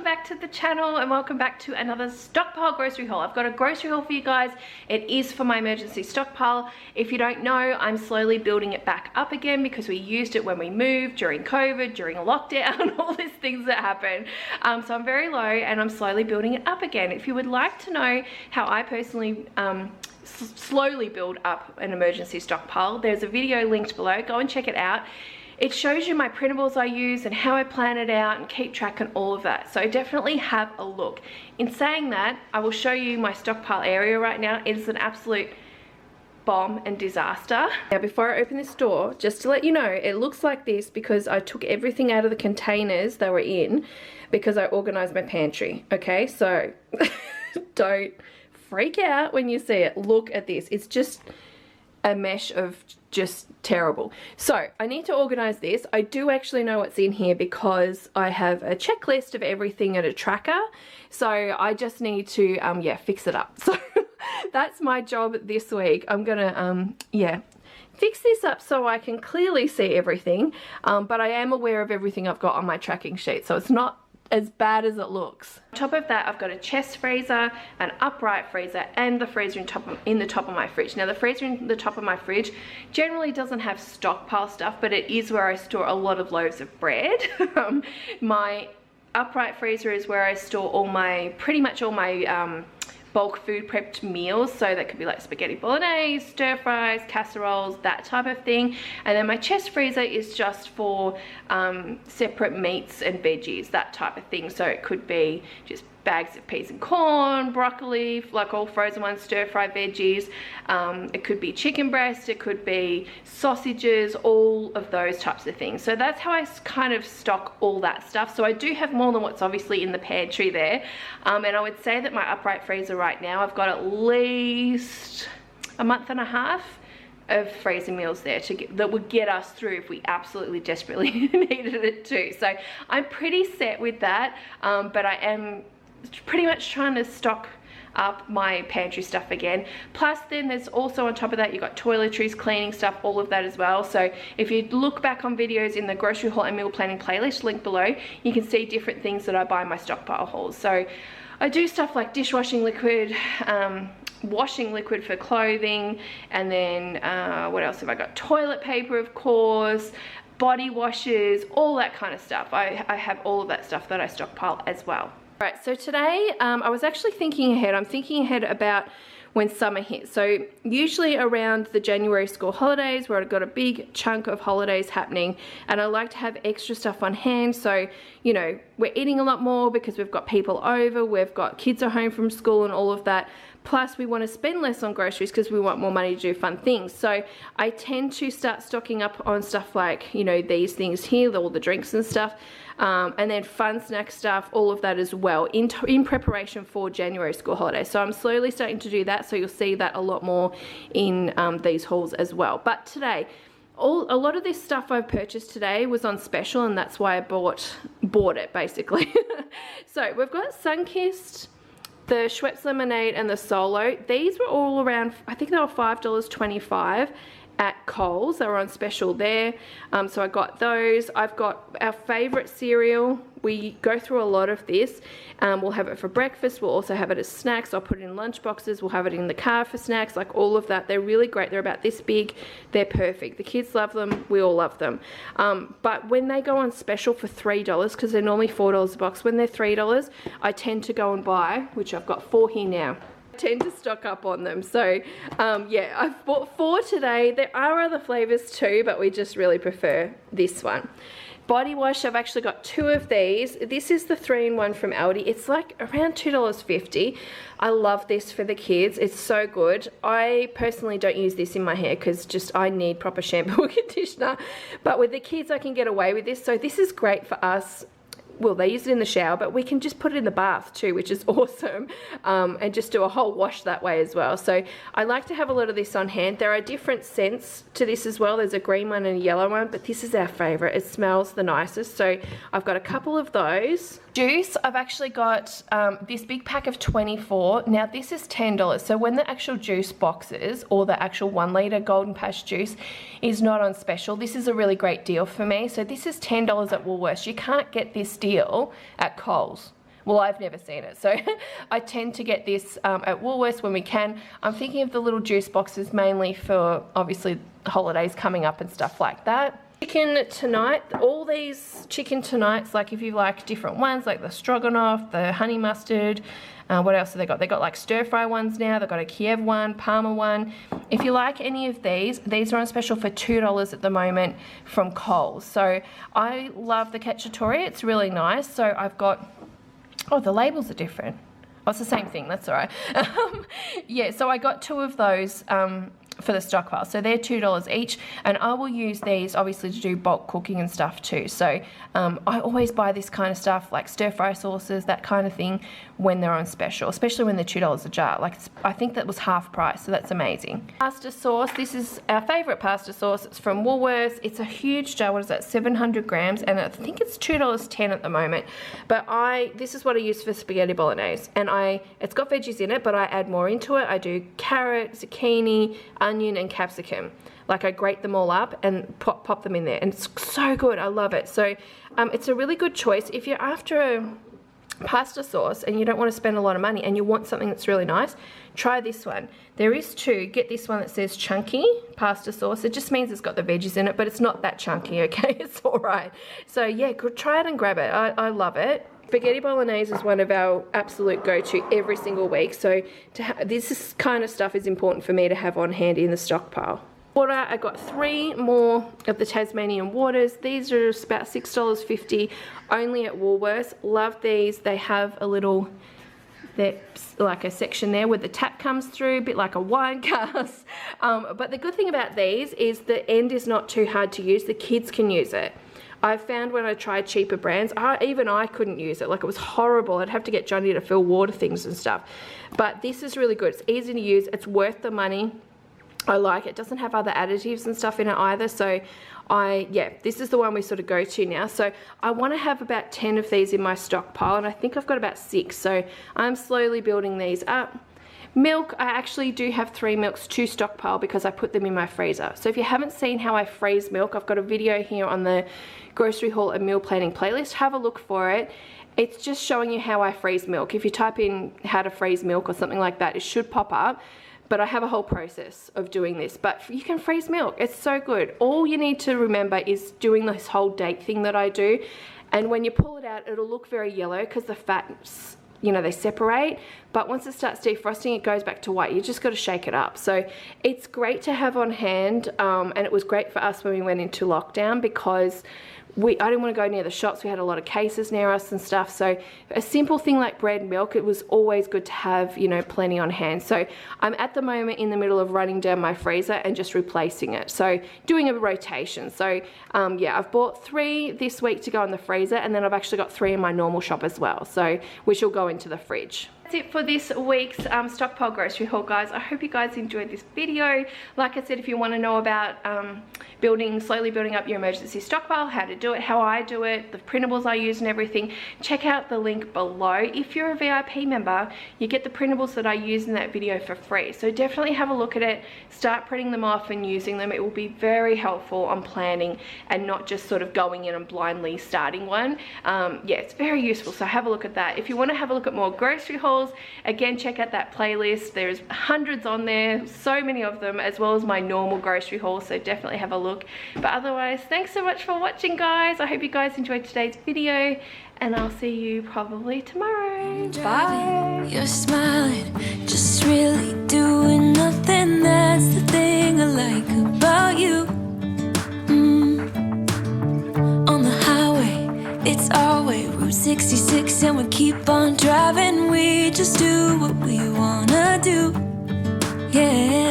back to the channel and welcome back to another stockpile grocery haul. I've got a grocery haul for you guys. It is for my emergency stockpile. If you don't know, I'm slowly building it back up again because we used it when we moved, during COVID, during a lockdown, all these things that happen. So I'm very low and I'm slowly building it up again. If you would like to know how I personally slowly build up an emergency stockpile, there's a video linked below. Go and check it out. It shows you my printables I use and how I plan it out and keep track and all of that. So definitely have a look. In saying that, I will show you my stockpile area right now. It is an absolute bomb and disaster. Now before I open this door, just to let you know, it looks like this because I took everything out of the containers they were in because I organized my pantry. Okay, so don't freak out when you see it. Look at this. It's just a mesh of just terrible. So I need to organize this. I do actually know what's in here because I have a checklist of everything and a tracker. So I just need to yeah, fix it up. So that's my job this week. I'm gonna yeah, fix this up so I can clearly see everything, but I am aware of everything I've got on my tracking sheet, so it's not as bad as it looks. On top of that, I've got a chest freezer, an upright freezer, and the freezer in the top of my fridge. Now the freezer in the top of my fridge generally doesn't have stockpile stuff, but it is where I store a lot of loaves of bread. My upright freezer is where I store all my, pretty much all my bulk food prepped meals, so that could be like spaghetti bolognese, stir fries, casseroles, that type of thing. And then my chest freezer is just for separate meats and veggies, that type of thing. So it could be just bags of peas and corn, broccoli, like all frozen ones, stir fry veggies. It could be chicken breast, it could be sausages, all of those types of things. So that's how I kind of stock all that stuff. So I do have more than what's obviously in the pantry there. And I would say that my upright freezer right now, I've got at least a month and a half of freezing meals there that would get us through if we absolutely desperately needed it too. So I'm pretty set with that, but I am pretty much trying to stock up my pantry stuff again. Plus then there's also on top of that, you've got toiletries, cleaning stuff, all of that as well. So if you look back on videos in the grocery haul and meal planning playlist link below, you can see different things that I buy in my stockpile hauls. So I do stuff like dishwashing liquid, washing liquid for clothing, and then what else have I got? Toilet paper, of course, body washes, all that kind of stuff. I have all of that stuff that I stockpile as well. Alright, so today I was actually thinking ahead. I'm thinking ahead about when summer hits. So usually around the January school holidays, where I've got a big chunk of holidays happening, and I like to have extra stuff on hand. So, you know, we're eating a lot more because we've got people over, we've got kids are home from school and all of that. Plus we want to spend less on groceries because we want more money to do fun things. So I tend to start stocking up on stuff like, you know, these things here, all the drinks and stuff. And then fun snack stuff, all of that as well, in preparation for January school holidays. So I'm slowly starting to do that, so you'll see that a lot more in these hauls as well. But today, a lot of this stuff I've purchased today was on special, and that's why I bought it basically. So we've got Sunkist, the Schweppes Lemonade, and the Solo. These were all around, I think they were $5.25 at Coles. They were on special there, so I got those. I've got our favorite cereal. We go through a lot of this. We'll have it for breakfast, we'll also have it as snacks. I'll put it in lunch boxes, we'll have it in the car for snacks, like all of that. They're really great. They're about this big, they're perfect. The kids love them, we all love them. But when they go on special for $3, because they're normally $4 a box, when they're $3, I tend to go and buy, which I've got 4 here now, tend to stock up on them. So yeah, I've bought 4 today. There are other flavors too, but we just really prefer this one. Body wash, I've actually got 2 of these. This is the 3-in-1 from Aldi. It's like around $2.50. I love this for the kids. It's so good. I personally don't use this in my hair because just I need proper shampoo and conditioner. But with the kids, I can get away with this. So this is great for us. Well, they use it in the shower, but we can just put it in the bath too, which is awesome, and just do a whole wash that way as well. So I like to have a lot of this on hand. There are different scents to this as well. There's a green one and a yellow one, but this is our favorite. It smells the nicest. So I've got a couple of those. Juice, I've actually got this big pack of 24. Now this is $10. So when the actual juice boxes or the actual 1 litre Golden Patch juice is not on special, this is a really great deal for me. So this is $10 at Woolworths. You can't get this deal at Coles, Well, I've never seen it, so I tend to get this at Woolworths when we can. I'm thinking of the little juice boxes mainly for obviously holidays coming up and stuff like that. Chicken tonight, all these chicken tonights, like if you like different ones, like the stroganoff, the honey mustard, what else have they got? They got like stir fry ones now, they've got a Kiev one, Parma one. If you like any of these are on special for $2 at the moment from Coles. So I love the cacciatore, it's really nice. So I've got, oh, the labels are different. Oh, it's the same thing, that's all right. Yeah, so I got 2 of those for the stockpile. So they're $2 each, and I will use these obviously to do bulk cooking and stuff too. So I always buy this kind of stuff, like stir fry sauces, that kind of thing, when they're on special, especially when they're $2 a jar. Like, I think that was half price, so that's amazing. Pasta sauce, this is our favorite pasta sauce. It's from Woolworths. It's a huge jar, what is that, 700 grams, and I think it's $2.10 at the moment. But this is what I use for spaghetti bolognese, and it's got veggies in it, but I add more into it. I do carrot, zucchini, onion, and capsicum. Like, I grate them all up and pop them in there, and it's so good. I love it. So it's a really good choice if you're after a pasta sauce and you don't want to spend a lot of money and you want something that's really nice. Try this one. There is 2. Get this one that says chunky pasta sauce. It just means it's got the veggies in it, but it's not that chunky, okay? It's all right. So yeah, try it and grab it. I love it. Spaghetti bolognese is one of our absolute go-to every single week. So this kind of stuff is important for me to have on hand in the stockpile. Water, I got 3 more of the Tasmanian waters. These are about $6.50 only at Woolworths. Love these. They have a little, like a section there where the tap comes through, a bit like a wine glass. But the good thing about these is the end is not too hard to use. The kids can use it. I found when I tried cheaper brands, even I couldn't use it. Like, it was horrible. I'd have to get Johnny to fill water things and stuff. But this is really good. It's easy to use. It's worth the money. I like it. It doesn't have other additives and stuff in it either. So yeah, this is the one we sort of go to now. So I want to have about 10 of these in my stockpile, and I think I've got about 6. So I'm slowly building these up. Milk, I actually do have 3 milks to stockpile because I put them in my freezer. So if you haven't seen how I freeze milk, I've got a video here on the grocery haul and meal planning playlist. Have a look for it. It's just showing you how I freeze milk. If you type in how to freeze milk or something like that, it should pop up. But I have a whole process of doing this. But you can freeze milk. It's so good. All you need to remember is doing this whole date thing that I do. And when you pull it out, it'll look very yellow because the fats, you know, they separate. But once it starts defrosting, it goes back to white. You just got to shake it up. So it's great to have on hand. And it was great for us when we went into lockdown because I didn't want to go near the shops. We had a lot of cases near us and stuff. So a simple thing like bread and milk, it was always good to have, you know, plenty on hand. So I'm at the moment in the middle of running down my freezer and just replacing it. So doing a rotation. So yeah, I've bought 3 this week to go in the freezer, and then I've actually got 3 in my normal shop as well. So which will go into the fridge. That's it for this week's stockpile grocery haul, guys. I hope you guys enjoyed this video. Like I said, if you want to know about slowly building up your emergency stockpile, how to do it, how I do it, the printables I use and everything, check out the link below. If you're a VIP member, you get the printables that I use in that video for free. So definitely have a look at it, start printing them off and using them. It will be very helpful on planning and not just sort of going in and blindly starting one. Yeah, it's very useful, so have a look at that. If you want to have a look at more grocery hauls, again, check out that playlist. There's hundreds on there, so many of them, as well as my normal grocery haul, so definitely have a look. But otherwise, thanks so much for watching, guys. I hope you guys enjoyed today's video, and I'll see you probably tomorrow. Bye. You're smiling, just really doing nothing. That's the thing I like about you. On the highway, it's our way, Route 66, and we keep on driving. We just do what we wanna do, yeah.